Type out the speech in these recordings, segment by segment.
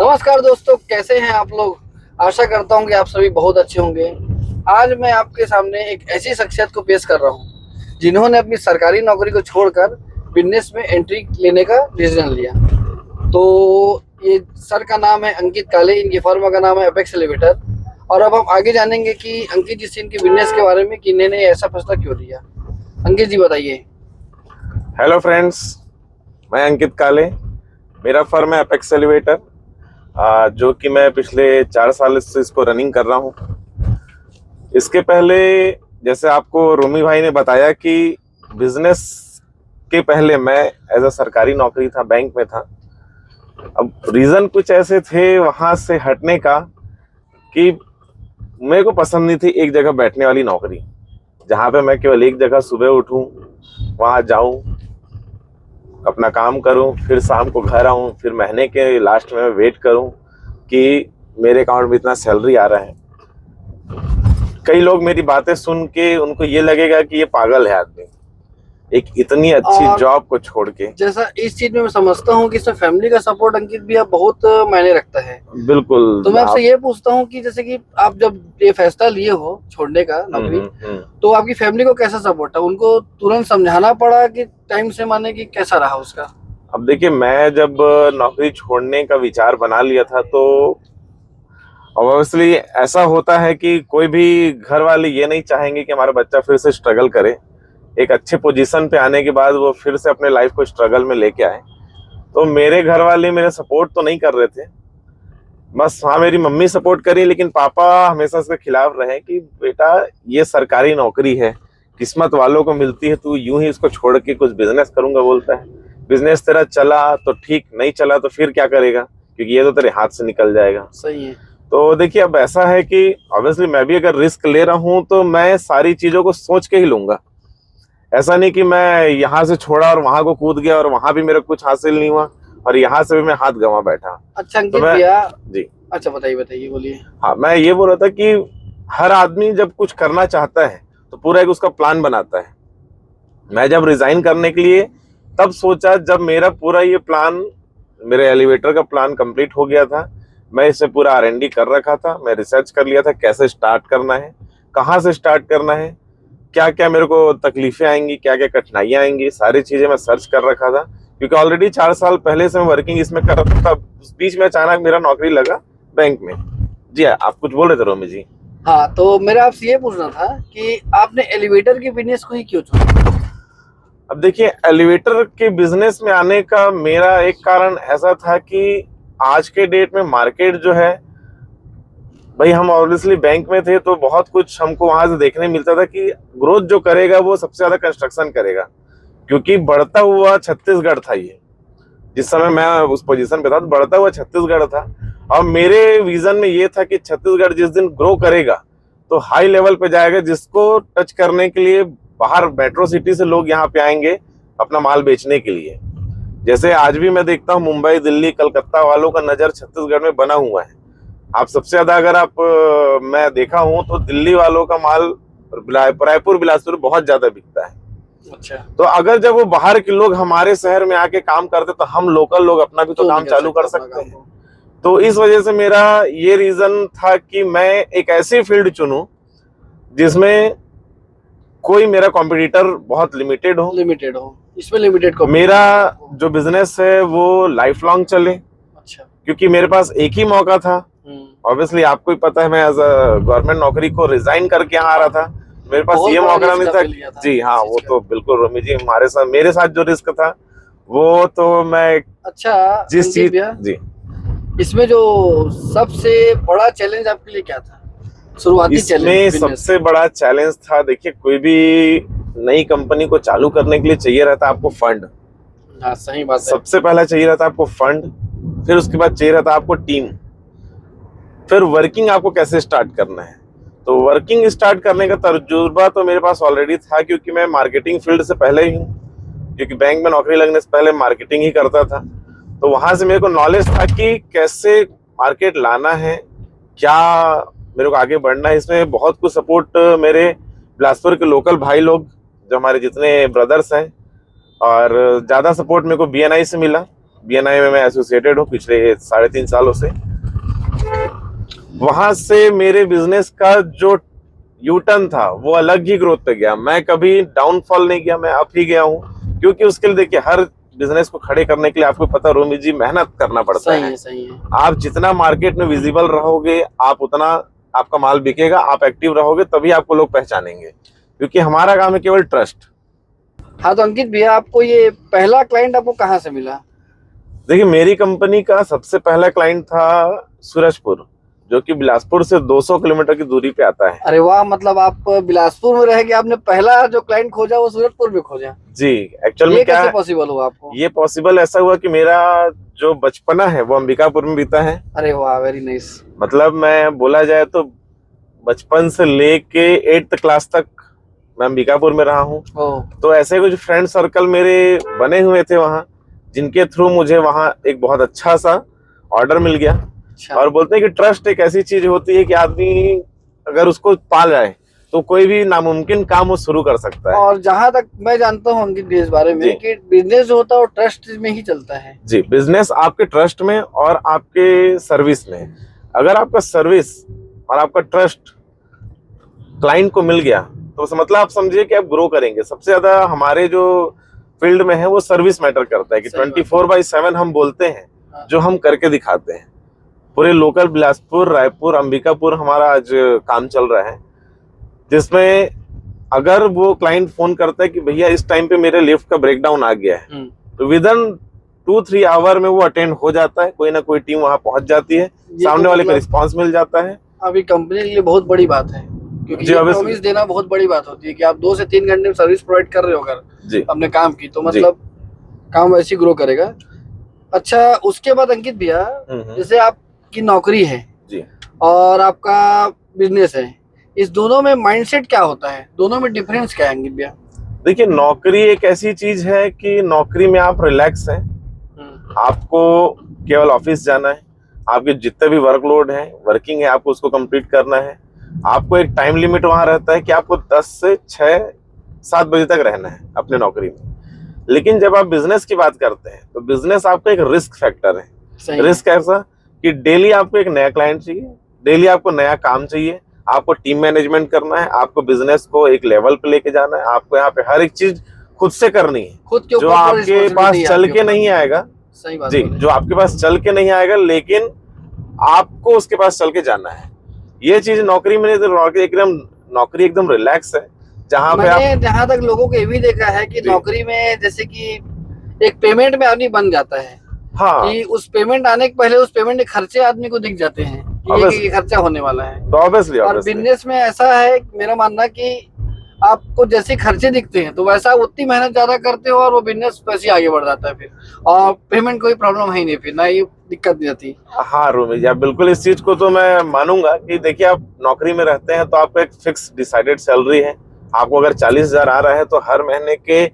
नमस्कार दोस्तों, कैसे हैं आप लोग। आशा करता हूं कि आप सभी बहुत अच्छे होंगे। आज मैं आपके सामने एक ऐसी शख्सियत को पेश कर रहा हूं जिन्होंने अपनी सरकारी नौकरी को छोड़कर बिजनेस में एंट्री लेने का डिसीजन लिया। तो ये सर का नाम है अंकित काले, इनकी फर्म का नाम है एपेक्स एलिवेटर। और अब हम आगे जानेंगे कि अंकित जी से इनके बिजनेस के बारे में कि इन्होंने ऐसा फैसला क्यों लिया। अंकित जी बताइए। हेलो फ्रेंड्स, मैं अंकित काले। मेरा फर्म है एपेक्स एलिवेटर, जो कि मैं पिछले 4 साल से इसको रनिंग कर रहा हूँ। इसके पहले जैसे आपको रोमी भाई ने बताया कि बिजनेस के पहले मैं एज अ सरकारी नौकरी था, बैंक में था। अब रीज़न कुछ ऐसे थे वहाँ से हटने का कि मेरे को पसंद नहीं थी एक जगह बैठने वाली नौकरी, जहाँ पे मैं केवल एक जगह सुबह उठूँ, वहाँ जाऊँ, अपना काम करूं, फिर शाम को घर आऊं, फिर महीने के लास्ट में वेट करूं कि मेरे अकाउंट में इतना सैलरी आ रहा है। कई लोग मेरी बातें सुन के उनको ये लगेगा कि ये पागल है आदमी, एक इतनी अच्छी जॉब को छोड़ के। जैसा इस चीज में मैं समझता हूँ कि इसमें फैमिली का सपोर्ट अंकित भी अब बहुत मायने रखता है। बिल्कुल। तो मैं आपसे ये पूछता हूँ कि जैसे कि आप जब ये फैसला लिए हो छोड़ने का नौकरी, तो आपकी फैमिली को कैसा सपोर्ट था? उनको तुरंत समझाना पड़ा कि टाइम से, माने कि कैसा रहा उसका? अब देखिए, मैं जब नौकरी छोड़ने का विचार बना लिया था तो ऑब्वियसली ऐसा होता है कि कोई भी घर वाले ये नहीं चाहेंगे कि हमारा बच्चा फिर से स्ट्रगल करे। एक अच्छे पोजीशन पे आने के बाद वो फिर से अपने लाइफ को स्ट्रगल में लेके आए। तो मेरे घर वाले मेरे सपोर्ट तो नहीं कर रहे थे, बस हाँ मेरी मम्मी सपोर्ट करी, लेकिन पापा हमेशा इसके खिलाफ रहे कि बेटा ये सरकारी नौकरी है, किस्मत वालों को मिलती है, तू यूं ही इसको छोड़ के कुछ बिजनेस करूंगा बोलता है। बिजनेस तेरा चला तो ठीक, नहीं चला तो फिर क्या करेगा, क्योंकि ये तो तेरे हाथ से निकल जाएगा। सही है। तो देखिए, अब ऐसा है कि ऑब्वियसली मैं भी अगर रिस्क ले रहा हूं तो मैं सारी चीजों को सोच के ही लूंगा। ऐसा नहीं कि मैं यहाँ से छोड़ा और वहां को कूद गया और वहां भी मेरा कुछ हासिल नहीं हुआ और यहाँ से भी मैं हाथ गंवा बैठा। अच्छा अंकित भैया जी, अच्छा बताइए बोलिए। हाँ, मैं ये बोल रहा था कि हर आदमी जब कुछ करना चाहता है तो पूरा एक उसका प्लान बनाता है। मैं जब रिजाइन करने के लिए तब सोचा जब मेरा पूरा ये प्लान, मेरे एलिवेटर का प्लान कंप्लीट हो गया था। मैं इसे पूरा R&D कर रखा था, मैं रिसर्च कर लिया था कैसे स्टार्ट करना है, कहाँ से स्टार्ट करना है, क्या क्या मेरे को तकलीफें आएंगी, क्या क्या कठिनाइयां आएंगी, सारी चीजें मैं सर्च कर रखा था। क्योंकि ऑलरेडी 4 साल पहले से मैं वर्किंग इसमें कर रहा था। उस बीच में अचानक मेरा नौकरी लगा बैंक में। जी हाँ, आप कुछ बोल रहे थे रोमी जी? हाँ, तो मेरा आपसे ये पूछना था कि आपने एलिवेटर के बिजनेस को ही क्यों चुना? अब देखिए, एलिवेटर के बिजनेस में आने का मेरा एक कारण ऐसा था कि आज के डेट में मार्केट जो है, भाई हम ऑब्वियसली बैंक में थे तो बहुत कुछ हमको वहां से देखने मिलता था कि ग्रोथ जो करेगा वो सबसे ज्यादा कंस्ट्रक्शन करेगा, क्योंकि बढ़ता हुआ छत्तीसगढ़ था ये। जिस समय मैं उस पोजीशन पे था तो बढ़ता हुआ छत्तीसगढ़ था। और मेरे विजन में ये था कि छत्तीसगढ़ जिस दिन ग्रो करेगा तो हाई लेवल पे जाएगा, जिसको टच करने के लिए बाहर मेट्रो सिटी से लोग यहाँ पे आएंगे अपना माल बेचने के लिए। जैसे आज भी मैं देखता हूँ मुंबई, दिल्ली, कलकत्ता वालों का नजर छत्तीसगढ़ में बना हुआ है। आप सबसे ज्यादा अगर मैं देखा हूँ तो दिल्ली वालों का माल रायपुर, बिलासपुर बहुत ज्यादा बिकता है। अच्छा। तो अगर जब वो बाहर के लोग हमारे शहर में आके काम करते तो हम लोकल लोग अपना भी तो काम चालू कर सकते हैं। तो इस वजह से मेरा ये रीजन था कि मैं एक ऐसी फील्ड चुनूं जिसमें कोई मेरा कॉम्पिटिटर बहुत लिमिटेड हो। इसमें लिमिटेड को मेरा जो बिजनेस है वो लाइफ लॉन्ग चले। अच्छा। क्योंकि मेरे पास एक ही मौका था। ऑब्वियसली आपको ही पता है, मैं एज अ गवर्नमेंट नौकरी को रिजाइन करके यहाँ आ रहा था, मेरे पास ये मौका नहीं था। जी हाँ, वो तो बिल्कुल रोमी जी, हमारे साथ मेरे साथ जो रिस्क था वो तो मैं अच्छा जिस चीज जी, इसमें जो सबसे बड़ा चैलेंज आपके लिए क्या था? शुरुआती चैलेंज? इसमें सबसे बड़ा चैलेंज था, देखिए कोई भी नई कंपनी को चालू करने के लिए चाहिए रहता है आपको फंड। हाँ सही बात है। सबसे पहला चाहिए रहता है आपको फंड, फिर उसके बाद चाहिए रहता है आपको टीम, फिर वर्किंग आपको कैसे स्टार्ट करना है। तो वर्किंग स्टार्ट करने का तजुर्बा तो मेरे पास ऑलरेडी था, क्योंकि मैं मार्केटिंग फील्ड से पहले ही हूँ, क्योंकि बैंक में नौकरी लगने से पहले मार्केटिंग ही करता था। तो वहां से मेरे को नॉलेज था कि कैसे मार्केट लाना है, क्या मेरे को आगे बढ़ना है। इसमें बहुत कुछ सपोर्ट मेरे बिलासपुर के लोकल भाई लोग, जो हमारे जितने ब्रदर्स हैं, और ज़्यादा सपोर्ट मेरे को BNI से मिला। BNI में मैं एसोसिएटेड हूँ पिछले 3.5 सालों से। वहां से मेरे बिजनेस का जो यू टर्न था वो अलग ही ग्रोथ पे गया। मैं कभी डाउनफॉल नहीं गया, मैं अप ही गया हूँ। क्योंकि उसके लिए देखिए, हर बिजनेस को खड़े करने के लिए आपको पता रोमी जी मेहनत करना पड़ता है। सही है। आप जितना मार्केट में विजिबल रहोगे, आप उतना आपका माल बिकेगा। आप एक्टिव रहोगे तभी आपको लोग पहचानेंगे, क्योंकि हमारा काम है केवल ट्रस्ट। हाँ, तो अंकित भैया, आपको ये पहला क्लाइंट आपको कहाँ से मिला? देखिए, मेरी कंपनी का सबसे पहला क्लाइंट था सूरजपुर, जो कि बिलासपुर से 200 किलोमीटर की दूरी पे आता है। अरे वाह, मतलब आप बिलासपुर में रह के आपने पहला जो क्लाइंट खोजा वो सूरजपुर में खोजा? जी, एक्चुअल में क्या कैसे है, पॉसिबल हुआ आपको? ये पॉसिबल ऐसा हुआ कि मेरा जो बचपना है वो अंबिकापुर में बीता है। अरे वाह, वेरी नाइस। मतलब मैं बोला जाए तो बचपन से लेके 8th क्लास तक मैं अंबिकापुर में रहा हूँ। तो ऐसे कुछ फ्रेंड सर्कल मेरे बने हुए थे वहाँ, जिनके थ्रू मुझे वहाँ एक बहुत अच्छा सा ऑर्डर मिल गया। और बोलते हैं कि ट्रस्ट एक ऐसी चीज होती है कि आदमी अगर उसको पा जाए तो कोई भी नामुमकिन काम वो शुरू कर सकता है। और जहां तक मैं जानता हूँ अंकित इस बारे में कि बिजनेस जो होता है वो ट्रस्ट में ही चलता है। जी, बिजनेस आपके ट्रस्ट में और आपके सर्विस में। अगर आपका सर्विस और आपका ट्रस्ट क्लाइंट को मिल गया तो मतलब आप समझिए कि आप ग्रो करेंगे। सबसे ज्यादा हमारे जो फील्ड में है वो सर्विस मैटर करता है कि 24/7 हम बोलते हैं जो हम करके दिखाते हैं। पूरे लोकल बिलासपुर, रायपुर, अंबिकापुर हमारा आज काम चल रहा है, जिसमें अगर वो क्लाइंट फोन करता है कि भैया इस टाइम पे मेरे लिफ्ट का ब्रेकडाउन आ गया है, तो विदिन 2-3 आवर में वो अटेंड हो जाता है। कोई ना कोई टीम वहां पहुंच जाती है, सामने वाले को रिस्पांस मिल जाता है। अभी कंपनी के लिए बहुत बड़ी बात है, क्योंकि ये प्रॉमिस देना बहुत बड़ी बात होती है कि आप 2 से 3 घंटे में सर्विस प्रोवाइड कर रहे हो अगर अपने काम की, तो मतलब काम वैसे ग्रो करेगा। अच्छा, उसके बाद अंकित भैया, जैसे आपकी नौकरी है जी और आपका बिजनेस है, इस दोनों में माइंडसेट क्या होता है? दोनों में डिफरेंस क्या है अंकित भैया? देखिए, नौकरी एक ऐसी चीज है कि नौकरी में आप रिलैक्स हैं। आपको केवल ऑफिस जाना है, आपके जितने भी वर्कलोड है, वर्किंग है, आपको उसको कंप्लीट करना है। आपको एक टाइम लिमिट वहां रहता है कि आपको 10 से 6-7 बजे तक रहना है अपने नौकरी में। लेकिन जब आप बिजनेस की बात करते हैं तो बिजनेस आपका एक रिस्क फैक्टर है। रिस्क ऐसा कि डेली आपको एक नया क्लाइंट चाहिए, डेली आपको नया काम चाहिए, आपको टीम मैनेजमेंट करना है, आपको बिजनेस को एक लेवल पे लेके जाना है, आपको यहाँ पे हर एक चीज खुद से करनी है, खुद के जो आपके पास चल के नहीं आएगा। सही बात जी, जो आपके पास चल के नहीं आएगा, लेकिन आपको उसके पास चल के जाना है। ये चीज नौकरी में नौकरी एकदम रिलैक्स है, जहाँ पे आप जहाँ तक लोगों को ये भी देखा है कि नौकरी में जैसे कि एक पेमेंट में आदमी बन जाता है। हाँ, कि उस पेमेंट आने के पहले उस पेमेंट के खर्चे आदमी को दिख जाते हैं कि ये खर्चा होने वाला है। तो ऑब्वियसली और बिजनेस में ऐसा है, मेरा मानना कि आपको जैसे खर्चे दिखते हैं तो वैसा उतनी मेहनत ज्यादा करते हो और वो बिजनेस वैसे आगे बढ़ जाता है फिर, और पेमेंट कोई प्रॉब्लम है ही नहीं, फिर ना ये दिक्कत नहीं आती। हाँ रोमी जी, बिल्कुल इस चीज को तो मैं मानूंगा कि देखिए, आप नौकरी में रहते हैं तो आपको एक फिक्स डिसाइडेड सैलरी है। आपको अगर 40,000 आ रहा है तो हर महीने के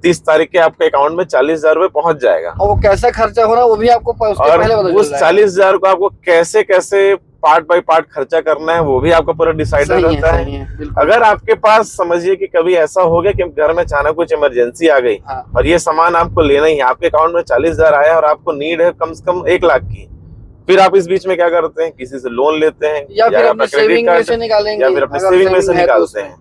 30 तारीख के आपके अकाउंट में 40,000 रुपए पहुंच जाएगा। और वो कैसा खर्चा हो रहा है वो भी आपको उसके पहले पता चल उस 40,000 को आपको कैसे कैसे पार्ट बाय पार्ट खर्चा करना है वो भी आपका पूरा डिसाइडेड रहता है। अगर आपके पास समझिए कि कभी ऐसा हो गया कि घर में अचानक कुछ इमरजेंसी आ गई और ये सामान आपको लेना ही है, आपके अकाउंट में 40,000 आया और आपको नीड है कम से कम 1 लाख की, फिर आप इस बीच में क्या करते हैं? किसी से लोन लेते हैं या फिर अपने सेविंग में से निकालेंगे, या फिर अपने सेविंग में से निकालते हैं,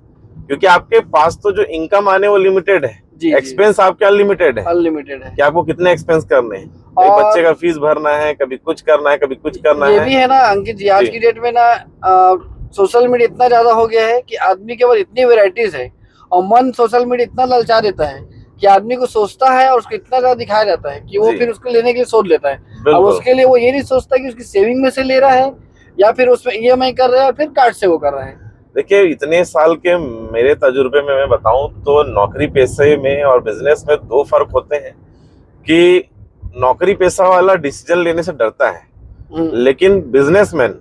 क्योंकि आपके पास तो जो इनकम आने वो लिमिटेड है, एक्सपेंस आपके अनलिमिटेड है कि आपको कितने एक्सपेंस करने हैं। कभी बच्चे का फीस भरना है, कभी कुछ करना है, कभी कुछ करना है। ये भी है ना अंकित जी, आज की डेट में ना सोशल मीडिया इतना ज्यादा हो गया है कि आदमी के पास इतनी वेराइटीज है और मन सोशल मीडिया इतना ललचा देता है कि आदमी को सोचता है और उसको इतना ज्यादा दिखाया जाता है कि वो फिर उसको लेने के लिए सोच लेता है। और उसके लिए वो ये नहीं सोचता कि उसकी सेविंग में से ले रहा है या फिर उसमें EMI कर रहा है, फिर कार्ड से वो कर रहा है। देखिए, इतने साल के मेरे तजुर्बे में मैं बताऊं तो नौकरी पेशे में और बिजनेस में 2 फर्क होते हैं कि नौकरी पेशा वाला डिसीजन लेने से डरता है, लेकिन बिजनेसमैन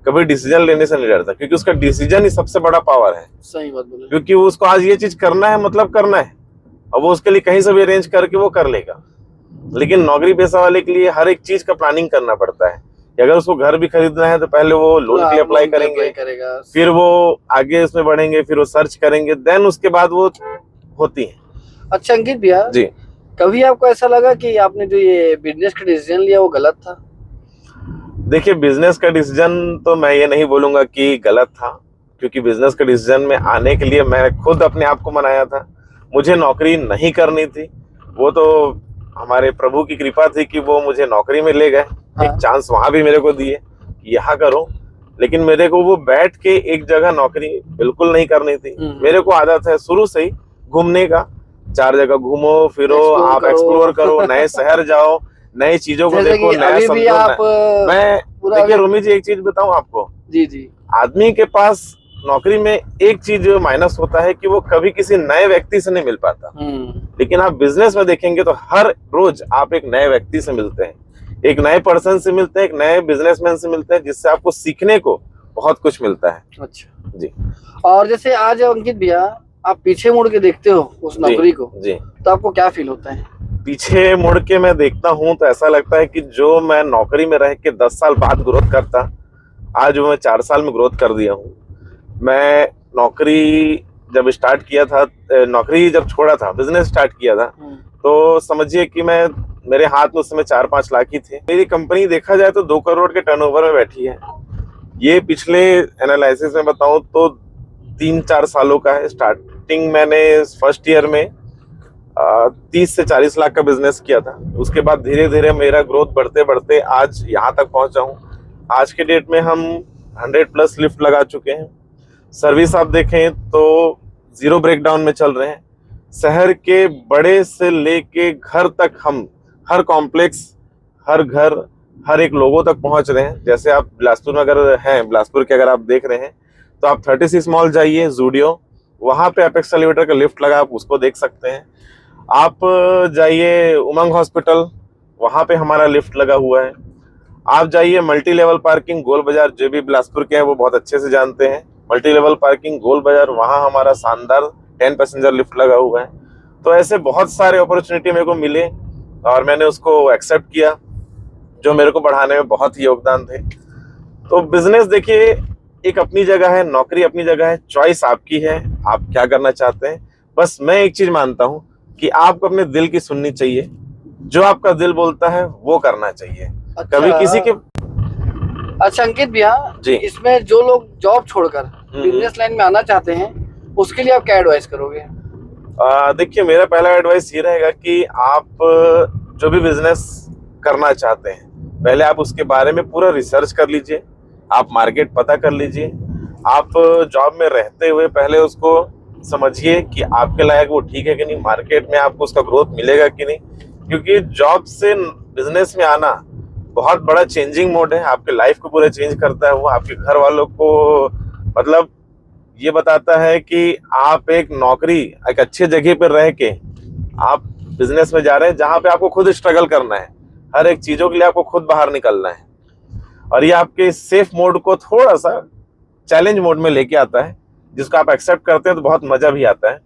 कभी डिसीजन लेने से नहीं डरता, क्योंकि उसका डिसीजन ही सबसे बड़ा पावर है। सही बात बोले। क्योंकि उसको आज ये चीज करना है, मतलब करना है, और वो उसके लिए कहीं से भी अरेंज करके वो कर लेगा। लेकिन नौकरी पेशा वाले के लिए हर एक चीज का प्लानिंग करना पड़ता है कि अगर उसको घर भी खरीदना है तो पहले वो लोन के लिए अप्लाई करेंगे, फिर वो आगे उसमें बढ़ेंगे, फिर वो सर्च करेंगे, देन उसके बाद वो होती है। अच्छा अंकित भैया जी, कभी आपको ऐसा लगा कि आपने जो ये बिजनेस का डिसीजन लिया वो गलत था? देखिए, बिजनेस का डिसीजन तो मैं ये नहीं बोलूंगा कि गलत था, क्योंकि बिजनेस के डिसीजन में आने के लिए मैं खुद अपने आप को मनाया था। मुझे नौकरी नहीं करनी थी, वो तो हमारे प्रभु की कृपा थी कि वो मुझे नौकरी में ले गए। एक हाँ। चांस वहां भी मेरे को दिए कि यहाँ करो, लेकिन मेरे को वो बैठ के एक जगह नौकरी बिल्कुल नहीं करनी थी। मेरे को आदत है शुरू से ही घूमने का, 4 जगह घूमो फिरो, एक्सप्लोर आप करो। एक्सप्लोर करो, नए शहर जाओ, नई चीजों को जैसे देखो, कि नया अभी भी समझो। आप मैं पूरा देखिए अभी। रोमी जी, एक चीज बताऊं आपको, जी जी। आदमी के पास नौकरी में एक चीज माइनस होता है कि वो कभी किसी नए व्यक्ति से नहीं मिल पाता। लेकिन आप बिजनेस में देखेंगे तो हर रोज आप एक नए व्यक्ति से मिलते हैं, एक नए पर्सन से मिलते हैं, एक नए बिजनेसमैन से मिलते हैं, जिससे आपको सीखने को बहुत कुछ मिलता है। अच्छा जी और जैसे आज अंकित भैया आप पीछे मुड़ के देखते हो उस नौकरी को, जी। तो आपको क्या फील होता है? पीछे मुड़ के मैं देखता हूं तो ऐसा लगता है कि जो मैं नौकरी में रह के 10 साल बाद ग्रोथ करता, आज वो मैं 4 साल में ग्रोथ कर दिया हूँ। मैं नौकरी जब स्टार्ट किया था, नौकरी जब छोड़ा था, बिजनेस स्टार्ट किया था, तो समझिए कि मैं, मेरे हाथ में उस समय 4-5 लाख ही थे। मेरी कंपनी देखा जाए तो 2 करोड़ के टर्नओवर में बैठी है। ये पिछले एनालिसिस में बताऊं तो 3-4 सालों का है। स्टार्टिंग मैंने फर्स्ट ईयर में 30 से 40 लाख का बिजनेस किया था। उसके बाद धीरे धीरे मेरा ग्रोथ बढ़ते बढ़ते आज यहाँ तक पहुंचा हूँ। आज के डेट में हम 100+ लिफ्ट लगा चुके हैं। सर्विस आप देखें तो 0 ब्रेकडाउन में चल रहे हैं। शहर के बड़े से लेके घर तक हम हर कॉम्प्लेक्स, हर घर, हर एक लोगों तक पहुंच रहे हैं। जैसे आप बिलासपुर में अगर हैं, बिलासपुर के अगर आप देख रहे हैं तो आप 36 मॉल जाइए, जूडियो, वहां पे एपेक्स एलिवेटर का लिफ्ट लगा, आप उसको देख सकते हैं। आप जाइए उमंग हॉस्पिटल, वहां पे हमारा लिफ्ट लगा हुआ है। आप जाइए मल्टी लेवल पार्किंग गोल बाजार, जो भी बिलासपुर के हैं वो बहुत अच्छे से जानते हैं, मल्टी लेवल पार्किंग गोल बाजार, वहां हमारा शानदार 10 पैसेंजर लिफ्ट लगा हुआ है। तो ऐसे बहुत सारे अपॉर्चुनिटी मेरे को मिले और मैंने उसको एक्सेप्ट किया, जो मेरे को बढ़ाने में बहुत ही योगदान थे। तो बिजनेस देखिए एक अपनी जगह है, नौकरी अपनी जगह है, चॉइस आपकी है, आप क्या करना चाहते हैं। बस मैं एक चीज मानता हूं कि आपको अपने दिल की सुननी चाहिए, जो आपका दिल बोलता है वो करना चाहिए। अच्छा, कभी किसी के। अच्छा अंकित भैया जी। इसमें जो लोग जॉब छोड़कर बिजनेस लाइन में आना चाहते हैं उसके लिए आप क्या एडवाइस करोगे? देखिए मेरा पहला एडवाइस ये रहेगा कि आप जो भी बिजनेस करना चाहते हैं, पहले आप उसके बारे में पूरा रिसर्च कर लीजिए, आप मार्केट पता कर लीजिए। आप जॉब में रहते हुए पहले उसको समझिए कि आपके लायक वो ठीक है कि नहीं, मार्केट में आपको उसका ग्रोथ मिलेगा कि नहीं। क्योंकि जॉब से बिजनेस में आना बहुत बड़ा चेंजिंग मोड है, आपके लाइफ को पूरा चेंज करता है। वो आपके घर वालों को मतलब ये बताता है कि आप एक नौकरी, एक अच्छे जगह पर रह के आप बिजनेस में जा रहे हैं, जहां पे आपको खुद स्ट्रगल करना है, हर एक चीजों के लिए आपको खुद बाहर निकलना है। और ये आपके सेफ मोड को थोड़ा सा चैलेंज मोड में लेके आता है, जिसको आप एक्सेप्ट करते हैं तो बहुत मजा भी आता है।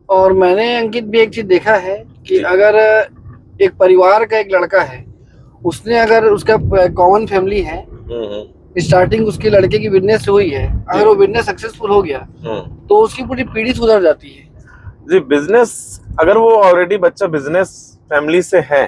और मैंने अंकित भी एक चीज देखा है कि अगर एक परिवार का एक लड़का है, उसने अगर उसका कॉमन फैमिली है, स्टार्टिंग उसके लड़के की बिजनेस से हुई है, अगर वो बिजनेस सक्सेसफुल हो गया तो उसकी पूरी पीढ़ी सुधर जाती है। जी, बिजनेस अगर वो ऑलरेडी बच्चा बिजनेस फैमिली से है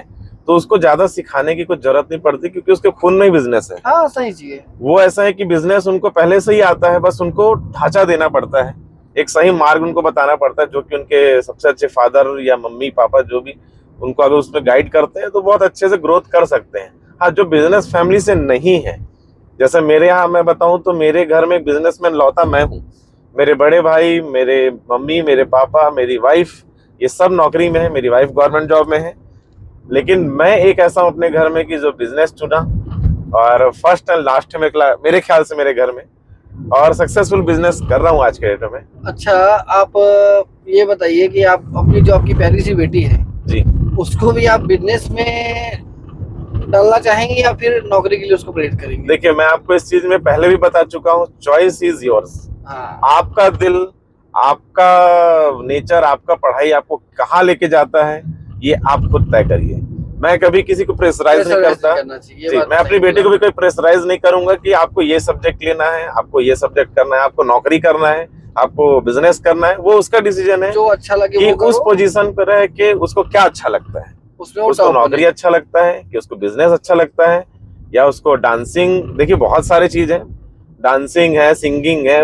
तो उसको ज्यादा सिखाने की कुछ जरूरत नहीं पड़ती, क्योंकि उसके खून में ही बिजनेस है। हाँ सही चीज है। वो ऐसा है कि बिजनेस उनको पहले से ही आता है, बस उनको ढांचा देना पड़ता है, एक सही मार्ग उनको बताना पड़ता है, जो कि उनके सबसे अच्छे फादर या मम्मी पापा जो भी उनको अगर उसमें गाइड करते हैं तो बहुत अच्छे से ग्रोथ कर सकते हैं। हाँ, जो बिजनेस फैमिली से नहीं है, जैसे मेरे यहाँ मैं बताऊं तो मेरे घर में बिजनेसमैन लौता मैं हूँ। मेरे बड़े भाई, मेरे मम्मी, मेरे पापा, मेरी वाइफ, ये सब नौकरी में है। मेरी वाइफ गवर्नमेंट जॉब में है, लेकिन मैं एक ऐसा हूँ अपने घर में कि जो बिजनेस चुना और फर्स्ट एंड लास्ट में मेरे ख्याल से मेरे घर में, और सक्सेसफुल बिजनेस कर रहा हूँ आज के डेट में। अच्छा आप ये बताइए कि आप अपनी जो आपकी प्यारी सी बेटी है जी, उसको भी आप बिजनेस में डालना चाहेंगे या फिर नौकरी के लिए उसको प्रेरित करेंगे? देखिए मैं आपको इस चीज में पहले भी बता चुका हूँ, चॉइस इज योर्स। आपका दिल, आपका नेचर, आपका पढ़ाई आपको कहाँ लेके जाता है ये आप खुद तय करिए। मैं कभी किसी को प्रेशराइज नहीं करता। जी, मैं अपनी बेटी को भी कोई प्रेशराइज नहीं करूंगा कि आपको ये सब्जेक्ट लेना है, आपको ये सब्जेक्ट करना है, आपको नौकरी करना है। आपको बिजनेस करना है, वो उसका डिसीजन है जो अच्छा लगे कि वो उस करो, पोजीशन पर है कि उसको क्या अच्छा लगता है। उसमें वो उसको टॉप नौकरी बने। अच्छा लगता है कि उसको बिजनेस अच्छा लगता है, या उसको डांसिंग, देखिए बहुत सारे चीज है, डांसिंग है, सिंगिंग है,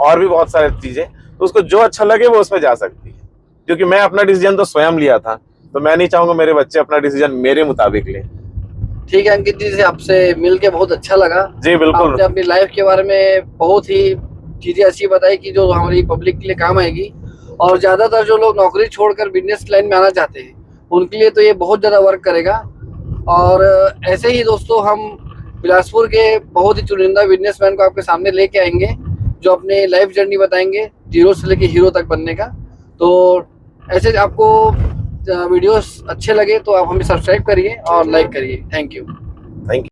और भी बहुत सारी चीजें, तो उसको जो अच्छा लगे वो उसमें जा सकती है। क्योंकि मैं अपना डिसीजन तो स्वयं लिया था, तो मैं नहीं चाहूंगा मेरे बच्चे अपना डिसीजन मेरे मुताबिक लें। ठीक है अंकित जी, से आपसे मिल के बहुत अच्छा लगा। जी बिल्कुल। आपने अपनी लाइफ के बारे में बहुत ही चीजें अच्छी बताई कि जो हमारी पब्लिक के लिए काम आएगी। और ज्यादातर जो लोग नौकरी छोड़कर बिजनेस लाइन में आना चाहते हैं उनके लिए तो ये बहुत ज्यादा वर्क करेगा। और ऐसे ही दोस्तों हम बिलासपुर के बहुत ही चुनिंदा बिजनेसमैन को आपके सामने लेके आएंगे जो अपने लाइफ जर्नी बताएंगे, जीरो से लेके हीरो तक बनने का। तो ऐसे आपको वीडियोस अच्छे लगे तो आप हमें सब्सक्राइब करिए और लाइक करिए। Thank you.